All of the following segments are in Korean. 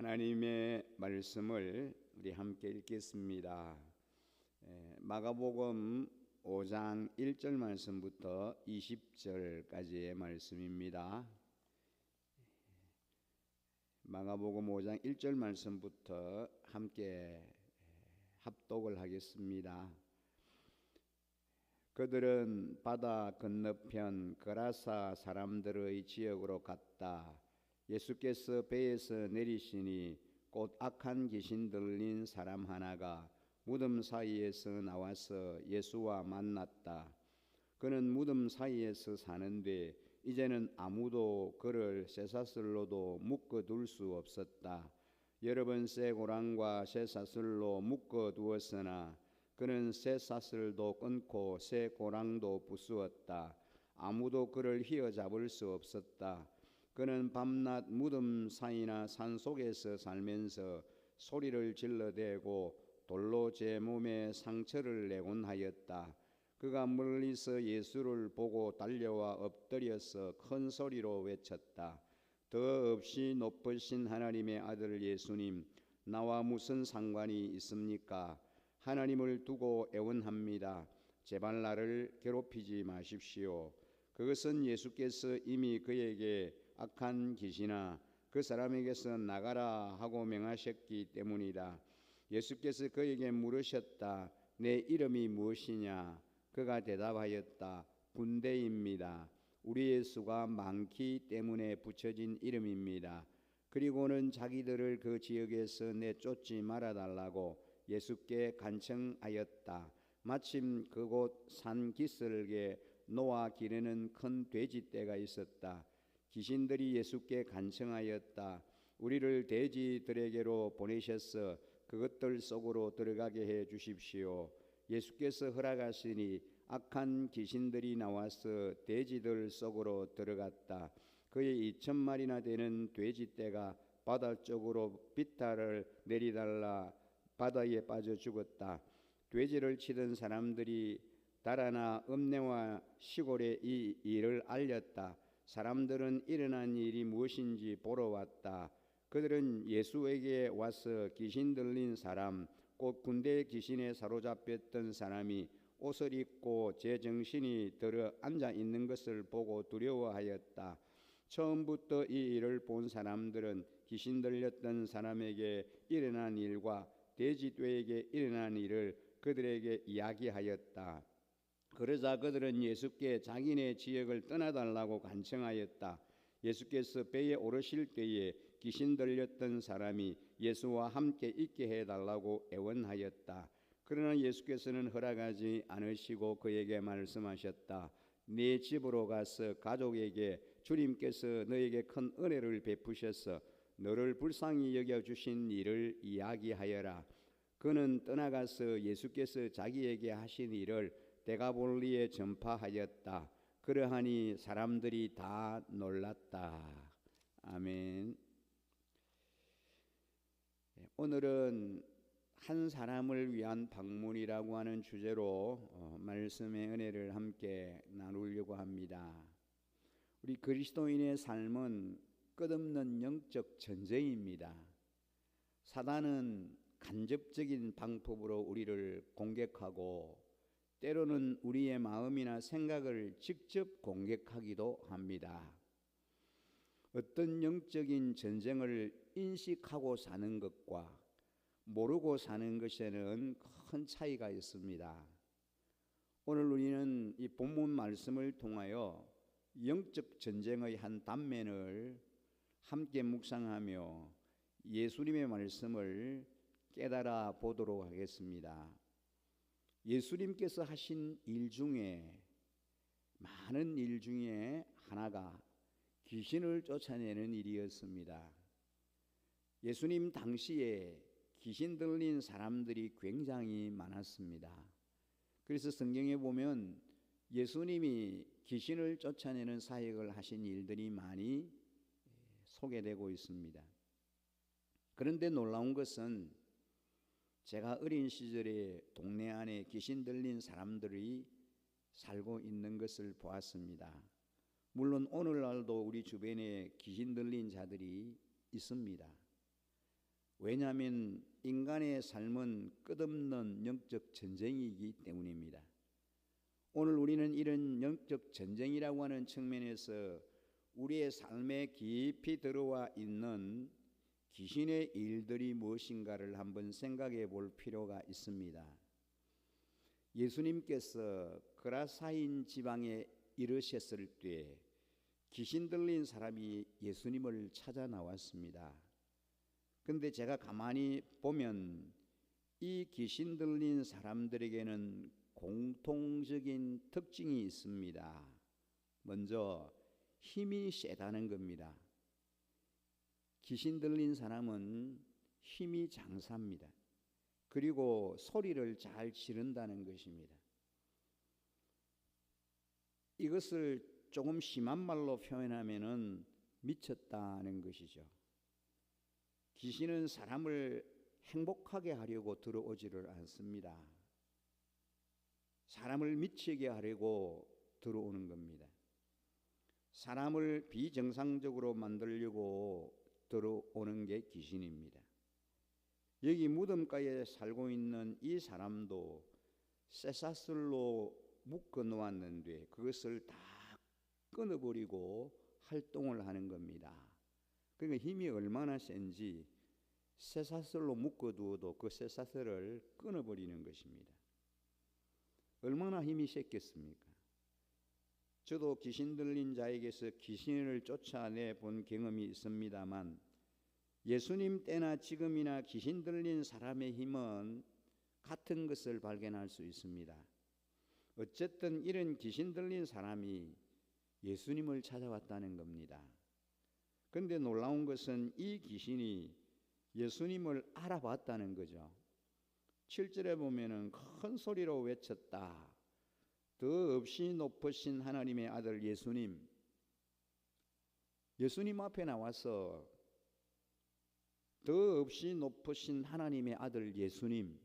하나님의 말씀을 우리 함께 읽겠습니다. 마가복음 5장 1절 말씀부터 20절까지의 말씀입니다. 마가복음 5장 1절 말씀부터 함께 합독을 하겠습니다. 그들은 바다 건너편 거라사 사람들의 지역으로 갔다. 예수께서 배에서 내리시니 곧 악한 귀신 들린 사람 하나가 무덤 사이에서 나와서 예수와 만났다. 그는 무덤 사이에서 사는데 이제는 아무도 그를 쇠사슬로도 묶어둘 수 없었다. 여러 번 쇠고랑과 쇠사슬로 묶어두었으나 그는 쇠사슬도 끊고 쇠고랑도 부수었다. 아무도 그를 휘어잡을 수 없었다. 그는 밤낮 무덤 사이나 산속에서 살면서 소리를 질러대고 돌로 제 몸에 상처를 내곤 하였다. 그가 멀리서 예수를 보고 달려와 엎드려서 큰 소리로 외쳤다. 더 없이 높으신 하나님의 아들 예수님, 나와 무슨 상관이 있습니까? 하나님을 두고 애원합니다. 제발 나를 괴롭히지 마십시오. 그것은 예수께서 이미 그에게 악한 귀신아 그 사람에게서 나가라 하고 명하셨기 때문이다. 예수께서 그에게 물으셨다. 내 이름이 무엇이냐? 그가 대답하였다. 군대입니다. 우리 예수가 많기 때문에 붙여진 이름입니다. 그리고는 자기들을 그 지역에서 내쫓지 말아달라고 예수께 간청하였다. 마침 그곳 산 기슭에 노아 기르는 큰 돼지떼가 있었다. 귀신들이 예수께 간청하였다. 우리를 돼지들에게로 보내셔서 그것들 속으로 들어가게 해 주십시오. 예수께서 허락하시니 악한 귀신들이 나와서 돼지들 속으로 들어갔다. 그의 2,000마리나 되는 돼지떼가 바다 쪽으로 비탈을 내리달라 바다에 빠져 죽었다. 돼지를 치던 사람들이 달아나 읍내와 시골에 이 일을 알렸다. 사람들은 일어난 일이 무엇인지 보러 왔다. 그들은 예수에게 와서 귀신 들린 사람, 곧 군대 귀신에 사로잡혔던 사람이 옷을 입고 제정신이 들어 앉아 있는 것을 보고 두려워하였다. 처음부터 이 일을 본 사람들은 귀신 들렸던 사람에게 일어난 일과 돼지떼에게 일어난 일을 그들에게 이야기하였다. 그러자 그들은 예수께 자기네 지역을 떠나달라고 간청하였다. 예수께서 배에 오르실 때에 귀신 들렸던 사람이 예수와 함께 있게 해달라고 애원하였다. 그러나 예수께서는 허락하지 않으시고 그에게 말씀하셨다. 네 집으로 가서 가족에게 주님께서 너에게 큰 은혜를 베푸셔서 너를 불쌍히 여겨주신 일을 이야기하여라. 그는 떠나가서 예수께서 자기에게 하신 일을 데가볼리에 전파하였다. 그러하니 사람들이 다 놀랐다. 아멘. 오늘은 한 사람을 위한 방문이라고 하는 주제로 말씀의 은혜를 함께 나누려고 합니다. 우리 그리스도인의 삶은 끝없는 영적 전쟁입니다. 사단은 간접적인 방법으로 우리를 공격하고 때로는 우리의 마음이나 생각을 직접 공격하기도 합니다. 어떤 영적인 전쟁을 인식하고 사는 것과 모르고 사는 것에는 큰 차이가 있습니다. 오늘 우리는 이 본문 말씀을 통하여 영적 전쟁의 한 단면을 함께 묵상하며 예수님의 말씀을 깨달아 보도록 하겠습니다. 예수님께서 하신 일 중에 많은 일 중에 하나가 귀신을 쫓아내는 일이었습니다. 예수님 당시에 귀신 들린 사람들이 굉장히 많았습니다. 그래서 성경에 보면 예수님이 귀신을 쫓아내는 사역을 하신 일들이 많이 소개되고 있습니다. 그런데 놀라운 것은 제가 어린 시절에 동네 안에 귀신 들린 사람들이 살고 있는 것을 보았습니다. 물론 오늘날도 우리 주변에 귀신 들린 자들이 있습니다. 왜냐하면 인간의 삶은 끝없는 영적 전쟁이기 때문입니다. 오늘 우리는 이런 영적 전쟁이라고 하는 측면에서 우리의 삶에 깊이 들어와 있는 귀신의 일들이 무엇인가를 한번 생각해 볼 필요가 있습니다. 예수님께서 그라사인 지방에 이르셨을 때 귀신 들린 사람이 예수님을 찾아 나왔습니다. 근데 제가 가만히 보면 이 귀신 들린 사람들에게는 공통적인 특징이 있습니다. 먼저 힘이 세다는 겁니다. 귀신 들린 사람은 힘이 장사입니다. 그리고 소리를 잘 지른다는 것입니다. 이것을 조금 심한 말로 표현하면은 미쳤다는 것이죠. 귀신은 사람을 행복하게 하려고 들어오지를 않습니다. 사람을 미치게 하려고 들어오는 겁니다. 사람을 비정상적으로 만들려고 들어오는 게 귀신입니다. 여기 무덤가에 살고 있는 이 사람도 쇠사슬로 묶어 놓았는데 그것을 다 끊어버리고 활동을 하는 겁니다. 그러니까 힘이 얼마나 센지 쇠사슬로 묶어두어도 그 쇠사슬을 끊어버리는 것입니다. 얼마나 힘이 셌겠습니까? 저도 귀신 들린 자에게서 귀신을 쫓아내 본 경험이 있습니다만 예수님 때나 지금이나 귀신 들린 사람의 힘은 같은 것을 발견할 수 있습니다. 어쨌든 이런 귀신 들린 사람이 예수님을 찾아왔다는 겁니다. 그런데 놀라운 것은 이 귀신이 예수님을 알아봤다는 거죠. 7절에 보면은 큰 소리로 외쳤다. 더 없이 높으신 하나님의 아들 예수님. 예수님 앞에 나와서 더 없이 높으신 하나님의 아들 예수님,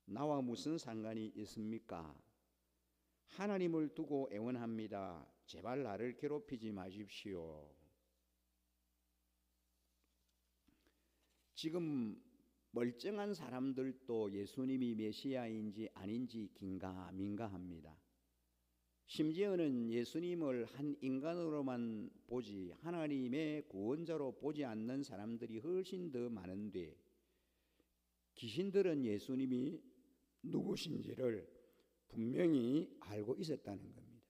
나와 무슨 상관이 있습니까? 하나님을 두고 애원합니다. 제발 나를 괴롭히지 마십시오. 지금 멀쩡한 사람들도 예수님이 메시아인지 아닌지 긴가민가합니다. 심지어는 예수님을 한 인간으로만 보지 하나님의 구원자로 보지 않는 사람들이 훨씬 더 많은데 귀신들은 예수님이 누구신지를 분명히 알고 있었다는 겁니다.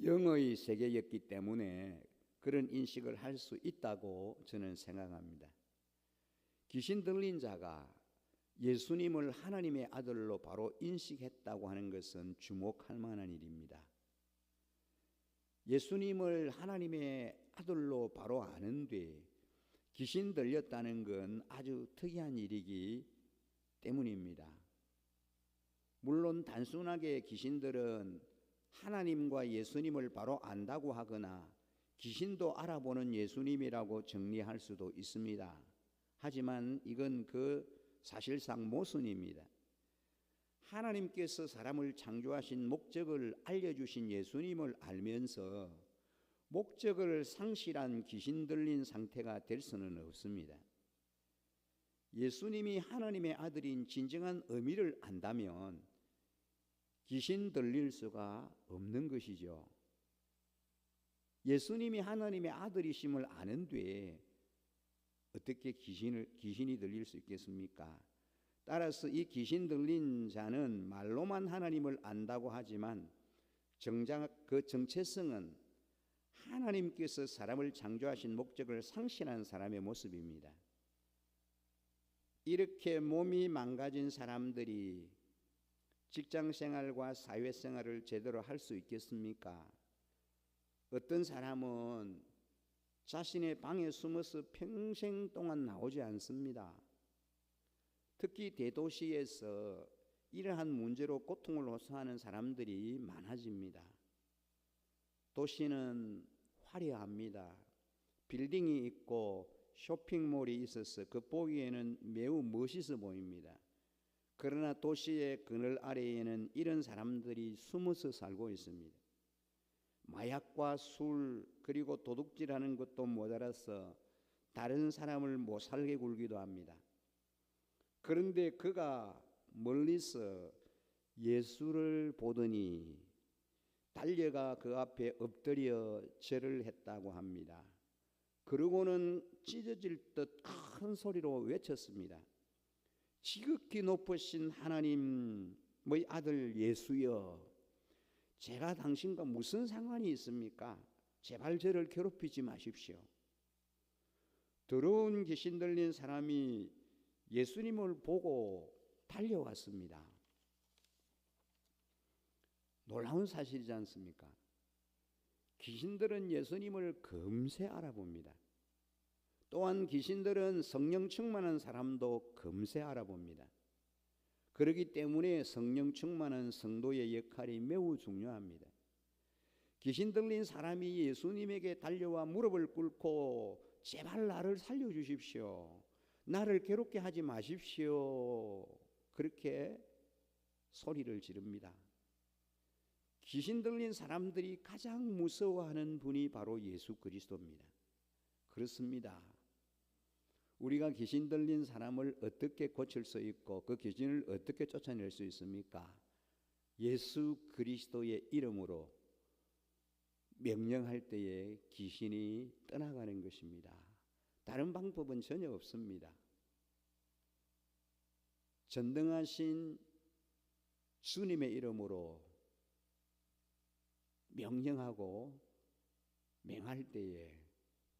영의 세계였기 때문에 그런 인식을 할 수 있다고 저는 생각합니다. 귀신 들린 자가 예수님을 하나님의 아들로 바로 인식했다고 하는 것은 주목할 만한 일입니다. 예수님을 하나님의 아들로 바로 아는데 귀신 들렸다는 건 아주 특이한 일이기 때문입니다. 물론 단순하게 귀신들은 하나님과 예수님을 바로 안다고 하거나 귀신도 알아보는 예수님이라고 정리할 수도 있습니다. 하지만 이건 그 사실상 모순입니다. 하나님께서 사람을 창조하신 목적을 알려주신 예수님을 알면서 목적을 상실한 귀신 들린 상태가 될 수는 없습니다. 예수님이 하나님의 아들인 진정한 의미를 안다면 귀신 들릴 수가 없는 것이죠. 예수님이 하나님의 아들이심을 아는데 어떻게 귀신이 들릴 수 있겠습니까? 따라서 이 귀신 들린 자는 말로만 하나님을 안다고 하지만 정작 그 정체성은 하나님께서 사람을 창조하신 목적을 상실한 사람의 모습입니다. 이렇게 몸이 망가진 사람들이 직장생활과 사회생활을 제대로 할 수 있겠습니까? 어떤 사람은 자신의 방에 숨어서 평생 동안 나오지 않습니다. 특히 대도시에서 이러한 문제로 고통을 호소하는 사람들이 많아집니다. 도시는 화려합니다. 빌딩이 있고 쇼핑몰이 있어서 그 보기에는 매우 멋있어 보입니다. 그러나 도시의 그늘 아래에는 이런 사람들이 숨어서 살고 있습니다. 마약과 술 그리고 도둑질하는 것도 모자라서 다른 사람을 못 살게 굴기도 합니다. 그런데 그가 멀리서 예수를 보더니 달려가 그 앞에 엎드려 절을 했다고 합니다. 그러고는 찢어질 듯 큰 소리로 외쳤습니다. 지극히 높으신 하나님의 아들 예수여, 제가 당신과 무슨 상관이 있습니까? 제발 저를 괴롭히지 마십시오. 더러운 귀신 들린 사람이 예수님을 보고 달려왔습니다. 놀라운 사실이지 않습니까? 귀신들은 예수님을 금세 알아봅니다. 또한 귀신들은 성령 충만한 사람도 금세 알아봅니다. 그렇기 때문에 성령 충만한 성도의 역할이 매우 중요합니다. 귀신 들린 사람이 예수님에게 달려와 무릎을 꿇고 제발 나를 살려주십시오. 나를 괴롭게 하지 마십시오. 그렇게 소리를 지릅니다. 귀신 들린 사람들이 가장 무서워하는 분이 바로 예수 그리스도입니다. 그렇습니다. 우리가 귀신 들린 사람을 어떻게 고칠 수 있고 그 귀신을 어떻게 쫓아낼 수 있습니까? 예수 그리스도의 이름으로 명령할 때에 귀신이 떠나가는 것입니다. 다른 방법은 전혀 없습니다. 전능하신 주님의 이름으로 명령하고 맹할 때에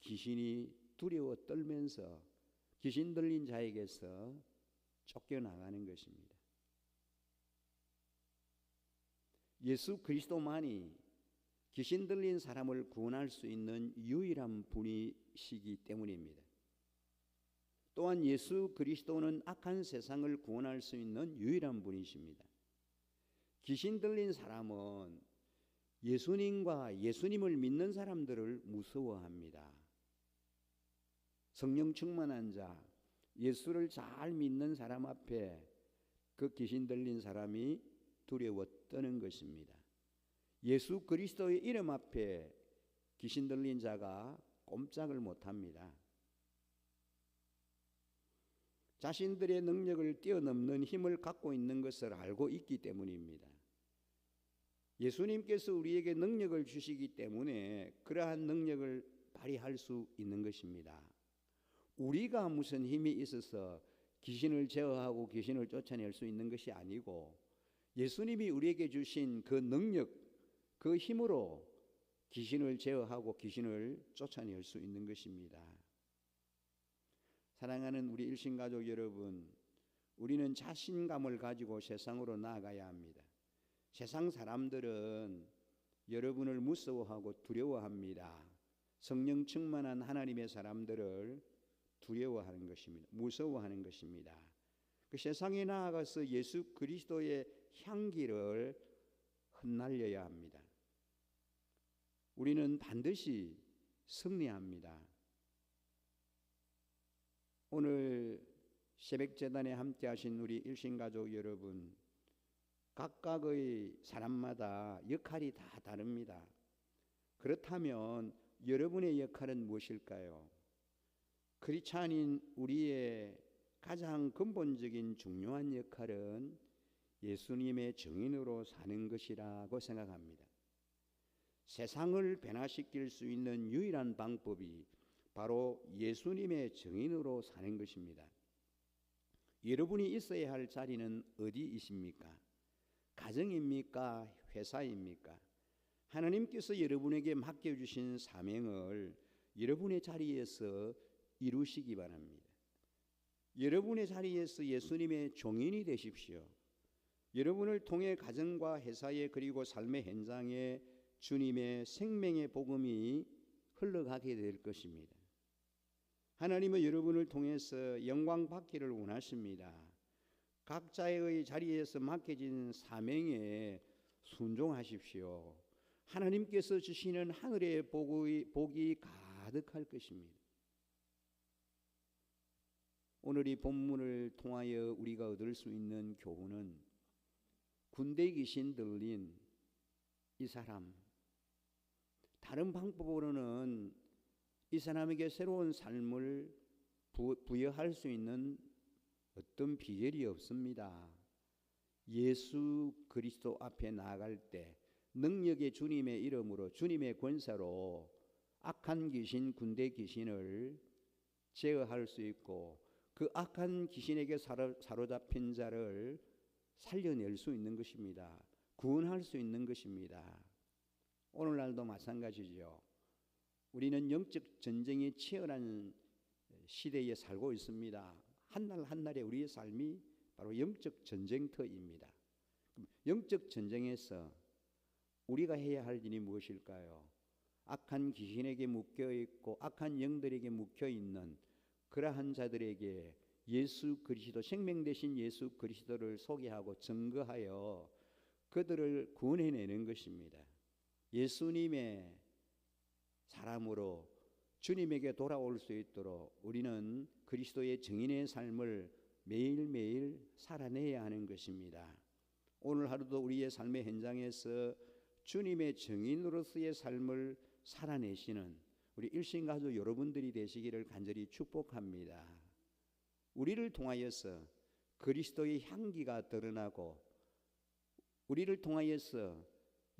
귀신이 두려워 떨면서 귀신 들린 자에게서 쫓겨나가는 것입니다. 예수 그리스도만이 귀신 들린 사람을 구원할 수 있는 유일한 분이시기 때문입니다. 또한 예수 그리스도는 악한 세상을 구원할 수 있는 유일한 분이십니다. 귀신 들린 사람은 예수님과 예수님을 믿는 사람들을 무서워합니다. 성령 충만한 자, 예수를 잘 믿는 사람 앞에 그 귀신 들린 사람이 두려워 떠는 것입니다. 예수 그리스도의 이름 앞에 귀신 들린 자가 꼼짝을 못합니다. 자신들의 능력을 뛰어넘는 힘을 갖고 있는 것을 알고 있기 때문입니다. 예수님께서 우리에게 능력을 주시기 때문에 그러한 능력을 발휘할 수 있는 것입니다. 우리가 무슨 힘이 있어서 귀신을 제어하고 귀신을 쫓아낼 수 있는 것이 아니고 예수님이 우리에게 주신 그 능력, 그 힘으로 귀신을 제어하고 귀신을 쫓아낼 수 있는 것입니다. 사랑하는 우리 일신가족 여러분, 우리는 자신감을 가지고 세상으로 나아가야 합니다. 세상 사람들은 여러분을 무서워하고 두려워합니다. 성령 충만한 하나님의 사람들을 두려워하는 것입니다. 무서워하는 것입니다. 그 세상에 나아가서 예수 그리스도의 향기를 흩날려야 합니다. 우리는 반드시 승리합니다. 오늘 새벽재단에 함께 하신 우리 일신가족 여러분, 각각의 사람마다 역할이 다 다릅니다. 그렇다면 여러분의 역할은 무엇일까요? 크리스찬인 우리의 가장 근본적인 중요한 역할은 예수님의 증인으로 사는 것이라고 생각합니다. 세상을 변화시킬 수 있는 유일한 방법이 바로 예수님의 증인으로 사는 것입니다. 여러분이 있어야 할 자리는 어디이십니까? 가정입니까? 회사입니까? 하나님께서 여러분에게 맡겨주신 사명을 여러분의 자리에서 이루시기 바랍니다. 여러분의 자리에서 예수님의 종인이 되십시오. 여러분을 통해 가정과 회사에 그리고 삶의 현장에 주님의 생명의 복음이 흘러가게 될 것입니다. 하나님은 여러분을 통해서 영광 받기를 원하십니다. 각자의 자리에서 맡겨진 사명에 순종하십시오. 하나님께서 주시는 하늘의 복이 가득할 것입니다. 오늘 이 본문을 통하여 우리가 얻을 수 있는 교훈은 군대 귀신 들린 이 사람, 다른 방법으로는 이 사람에게 새로운 삶을 부여할 수 있는 어떤 비결이 없습니다. 예수 그리스도 앞에 나아갈 때 능력의 주님의 이름으로 주님의 권세로 악한 귀신, 군대 귀신을 제어할 수 있고 그 악한 귀신에게 사로잡힌 자를 살려낼 수 있는 것입니다. 구원할 수 있는 것입니다. 오늘날도 마찬가지죠. 우리는 영적 전쟁이 치열한 시대에 살고 있습니다. 한날 한날의 우리의 삶이 바로 영적 전쟁터입니다. 영적 전쟁에서 우리가 해야 할 일이 무엇일까요? 악한 귀신에게 묶여있고 악한 영들에게 묶여있는 그러한 자들에게 예수 그리스도, 생명 되신 예수 그리스도를 소개하고 증거하여 그들을 구원해내는 것입니다. 예수님의 사람으로 주님에게 돌아올 수 있도록 우리는 그리스도의 증인의 삶을 매일매일 살아내야 하는 것입니다. 오늘 하루도 우리의 삶의 현장에서 주님의 증인으로서의 삶을 살아내시는 우리 일신가족 여러분들이 되시기를 간절히 축복합니다. 우리를 통하여서 그리스도의 향기가 드러나고 우리를 통하여서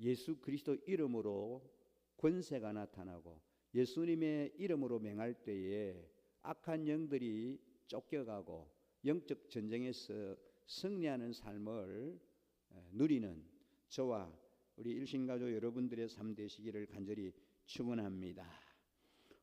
예수 그리스도 이름으로 권세가 나타나고 예수님의 이름으로 맹할 때에 악한 영들이 쫓겨가고 영적 전쟁에서 승리하는 삶을 누리는 저와 우리 일신가족 여러분들의 삶 되시기를 간절히 축원합니다.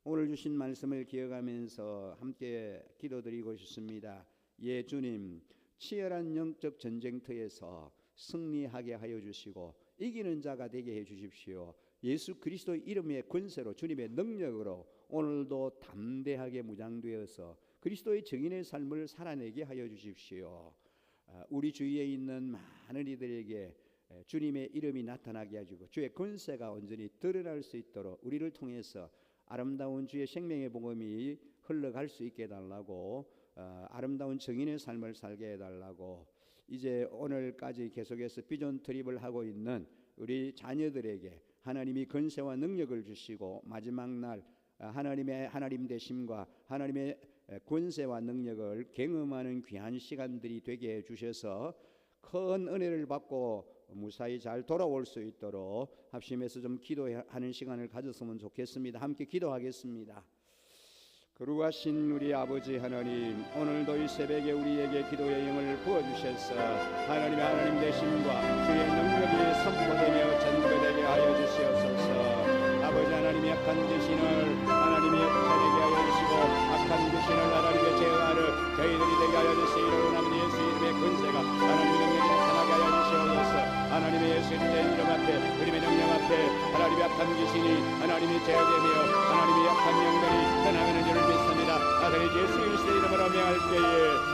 오늘 주신 말씀을 기억하면서 함께 기도드리고 싶습니다. 예, 주님, 치열한 영적 전쟁터에서 승리하게 하여 주시고 이기는 자가 되게 해 주십시오. 예수 그리스도 이름의 권세로 주님의 능력으로 오늘도 담대하게 무장되어서 그리스도의 증인의 삶을 살아내게 하여 주십시오. 우리 주위에 있는 많은 이들에게 주님의 이름이 나타나게 하시고 주의 권세가 온전히 드러날 수 있도록 우리를 통해서 아름다운 주의 생명의 복음이 흘러갈 수 있게 해달라고, 아름다운 증인의 삶을 살게 해달라고, 이제 오늘까지 계속해서 비전 트립을 하고 있는 우리 자녀들에게 하나님이 권세와 능력을 주시고 마지막 날 하나님의 하나님 되심과 하나님의 권세와 능력을 경험하는 귀한 시간들이 되게 해주셔서 큰 은혜를 받고 무사히 잘 돌아올 수 있도록 합심해서 좀 기도하는 시간을 가졌으면 좋겠습니다. 함께 기도하겠습니다. 거룩하신 우리 아버지 하나님, 오늘도 이 새벽에 우리에게 기도의 영을 부어주셔서 하나님의 하나님 되심과 주의 능력이 선포되며 전거되게 하여 주시옵소서. 아버지 하나님의 악한 귀신을 하나님이 쫓아내게 하여 주시고 악한 귀신을 하나님의 제어하는 저희들이 되게 하여 주시기를 원하는 예수 이름의 권세가 하나님의 능력이 나타나게 하여 주시옵소서. 하나님의 예수님의 이름 앞에 그림의 능력 앞에 하나님의 악한 귀신이 하나님이 제어되며 하나님의 악한 영들이 떠나가는 줄을 믿습니다. 아들의 예수 그리스도의 이름으로 명할 때에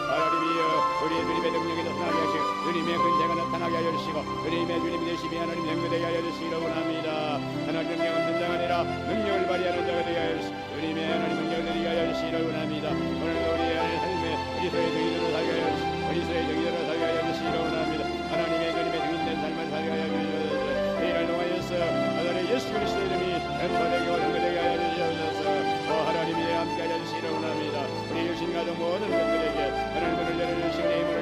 하나님이여 우리의 주님의 능력이 나타나게 하시고 주님의 권세가 나타나게 하여 주시고 주님의 주님이 되시며 하나님 영되게 하여 주시기를 원합니다. 하나님 능력 없는 자가 아니라 능력을 발휘하는 자가 되게 하여 주시고 주님의 하나님 능력을 되게 하여 주시기를 원합니다. 오늘도 우리의 삶에 그리스도의 증인으로 살게 하여 주시고 그리스도의 증인으로 살게 하여 주시기를 원합니다. 하나님의 주님의 증인된 삶을 살게 하여 주시옵소서. 이를 통하여서 아들의 예수 그리스도의 이름이 전파되고 영되게 하여 주시옵소서. 하나님이 함께 하여 주시기를 원합니다. 우리 유신 가족 모든 분들에게 하나님을 열어주시고 내 힘을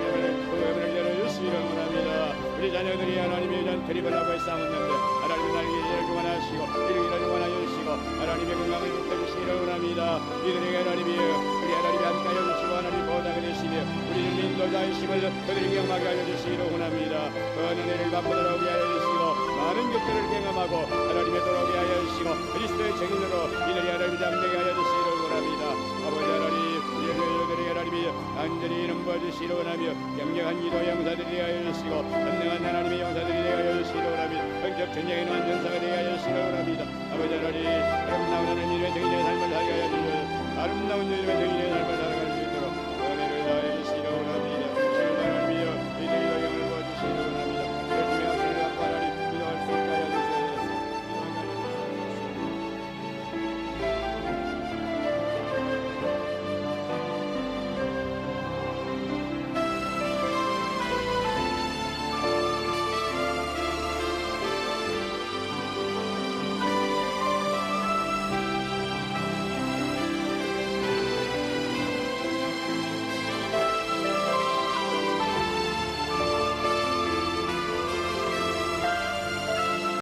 열어주시기를 원합니다. 우리 자녀들이 하나님의 이런 드립을 하고 싸웠는데 하나님의 날개를 교환하시고 이르기를 교환하여 주시고 하나님의 건강을 붙여주시기를 원합니다. 이들에게 하나님이 우리 하나님이 함께 하여 주시고 하나님 보호자가 되시며 우리 인도자이심을 그들에게 영하게 하여 주시기를 원합니다. 그 은혜를 갚도록 하여 주시고 많은 것들을 경험하고 하나님의 돌아오게 하여 주시고 그리스도의 증인으로 이들이 하나님 잠되게 하여 주시기를 원합니다. 아버지 하나님, 우리들에게 하나님이 완전히 이름 부어주시기를 원하며 영영한 기도 영사들이 되게 하여 주시고 선명한 하나님의 영사들이 되게 하여 주시기를 원합니다. 영적 전쟁에 노한 전사가 되게 하여 주시기를 원합니다. 아버지 하나님, 아름다운 하나님의 증인의 삶을